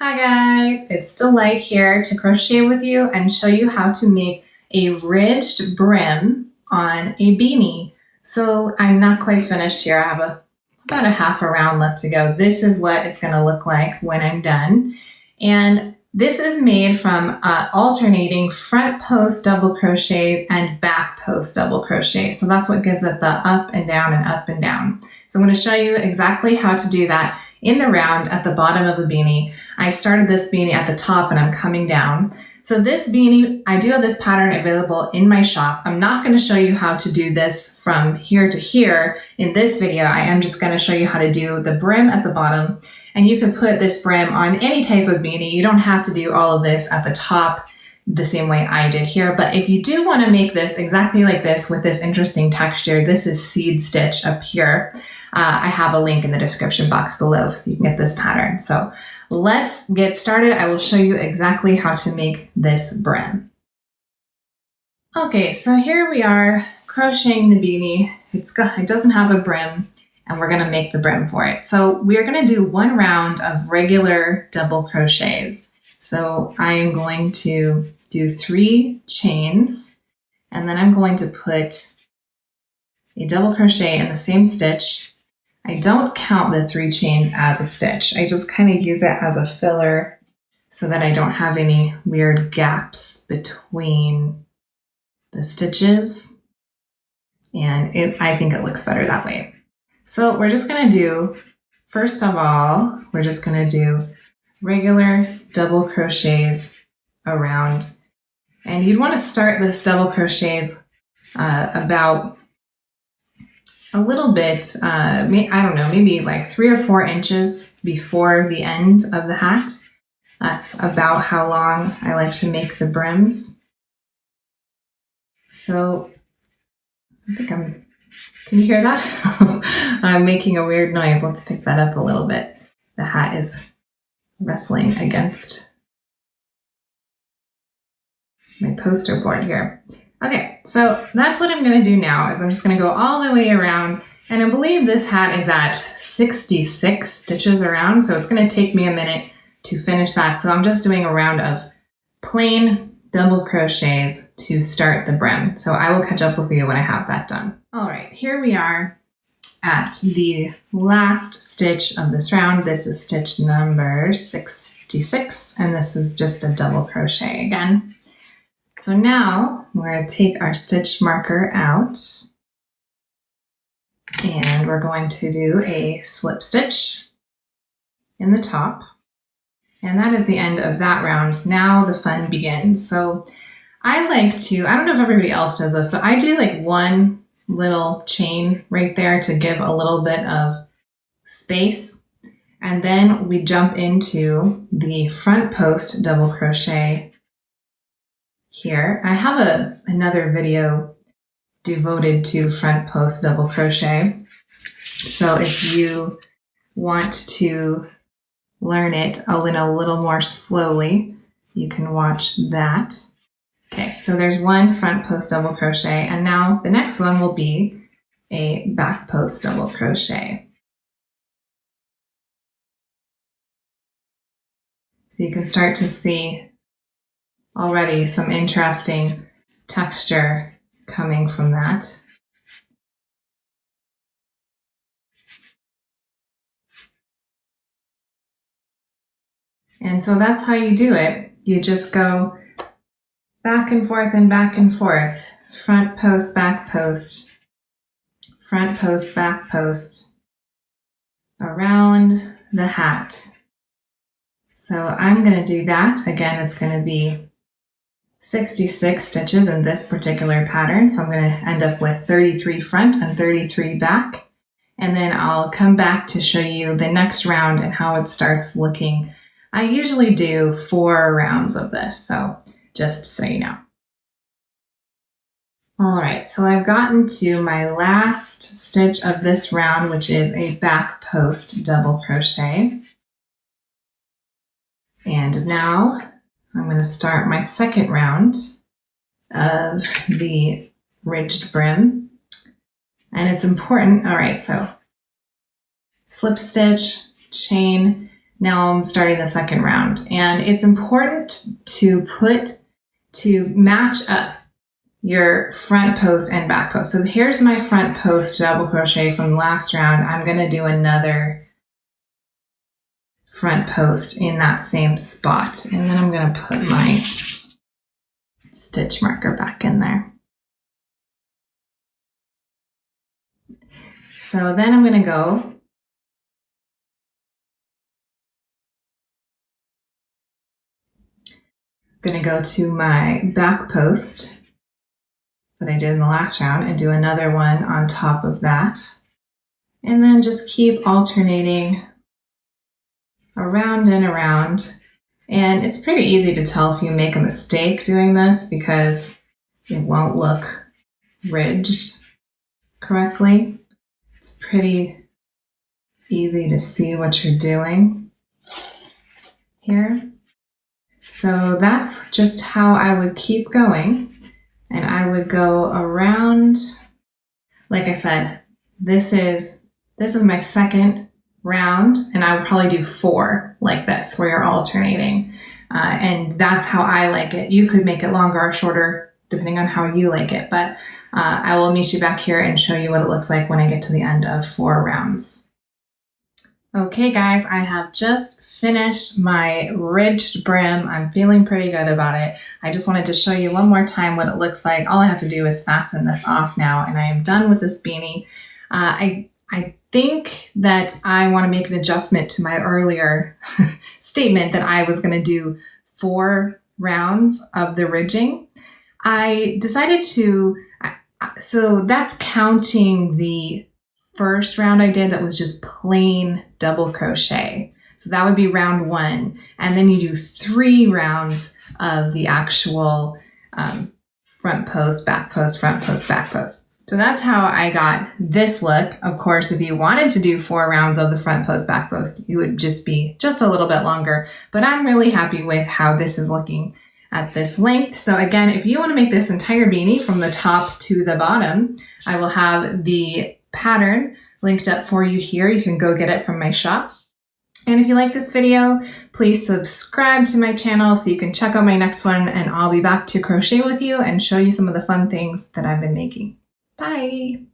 Hi guys, it's Delight here to crochet with you and show you how to make a ridged brim on a beanie. So I'm not quite finished here. I have about a half a round left to go. This is what it's going to look like when I'm done. And this is made from alternating front post double crochets and back post double crochets. So that's what gives it the up and down and up and down. So I'm going to show you exactly how to do that in the round at the bottom of the beanie. I started this beanie at the top and I'm coming down. So this beanie, I do have this pattern available in my shop. I'm not going to show you how to do this from here to here in this video. I am just going to show you how to do the brim at the bottom. And you can put this brim on any type of beanie. You don't have to do all of this at the top the same way I did here. But if you do want to make this exactly like this with this interesting texture, this is seed stitch up here. I have a link in the description box below so you can get this pattern. So let's get started. I will show you exactly how to make this brim. Okay, so here we are crocheting the beanie. It doesn't have a brim and we're gonna make the brim for it. So we're gonna do one round of regular double crochets. So I am going to do 3 chains and then I'm going to put a double crochet in the same stitch. I don't count the 3 chains as a stitch. I just kind of use it as a filler so that I don't have any weird gaps between the stitches. And I think it looks better that way. So we're just going to do, first of all, we're just going to do regular double crochets around. And you'd want to start this double crochets about a little bit, I don't know, maybe like 3 or 4 inches before the end of the hat. That's about how long I like to make the brims. So I think can you hear that? I'm making a weird noise. Let's pick that up a little bit. The hat is wrestling against my poster board here. Okay, so that's what I'm going to do now is I'm just going to go all the way around, and I believe this hat is at 66 stitches around, so it's going to take me a minute to finish that. So I'm just doing a round of plain double crochets to start the brim. So I will catch up with you when I have that done. All right, here we are at the last stitch of this round. This is stitch number 66, and this is just a double crochet again. So now we're going to take our stitch marker out and we're going to do a slip stitch in the top. And that is the end of that round. Now the fun begins. So I like to, I don't know if everybody else does this, but I do like one little chain right there to give a little bit of space. And then we jump into the front post double crochet here. I have another video devoted to front post double crochet. So if you want to learn it in a little more slowly, you can watch that. Okay, so there's one front post double crochet, and now the next one will be a back post double crochet. So you can start to see already some interesting texture coming from that. And so that's how you do it. You just go back and forth and back and forth. Front post, back post, front post, back post, around the hat. So I'm going to do that. Again, it's going to be 66 stitches in this particular pattern. So I'm going to end up with 33 front and 33 back. And then I'll come back to show you the next round and how it starts looking. I usually do 4 rounds of this, so just so you know. All right, so I've gotten to my last stitch of this round, which is a back post double crochet. And now I'm going to start my second round of the ridged brim. And it's important, all right, so slip stitch, chain, Now I'm starting the second round, and it's important to match up your front post and back post. So here's my front post double crochet from last round. I'm going to do another front post in that same spot, and then I'm going to put my stitch marker back in there. So then I'm going to go to my back post that I did in the last round and do another one on top of that. And then just keep alternating around and around. And it's pretty easy to tell if you make a mistake doing this because it won't look ridged correctly. It's pretty easy to see what you're doing here. So that's just how I would keep going. And I would go around, like I said, this is my second round, and I would probably do 4 like this, where you're alternating. And that's how I like it. You could make it longer or shorter, depending on how you like it. But I will meet you back here and show you what it looks like when I get to the end of 4 rounds. Okay, guys, I have just finished my ridged brim. I'm feeling pretty good about it. I just wanted to show you one more time what it looks like. All I have to do is fasten this off now, and I am done with this beanie. I think that I want to make an adjustment to my earlier statement that I was going to do 4 rounds of the ridging. I decided to, so that's counting the first round I did that was just plain double crochet. So that would be round 1. And then you do 3 rounds of the actual front post, back post, front post, back post. So that's how I got this look. Of course, if you wanted to do 4 rounds of the front post, back post, it would just be just a little bit longer. But I'm really happy with how this is looking at this length. So again, if you want to make this entire beanie from the top to the bottom, I will have the pattern linked up for you here. You can go get it from my shop. And if you like this video, please subscribe to my channel so you can check out my next one, and I'll be back to crochet with you and show you some of the fun things that I've been making. Bye!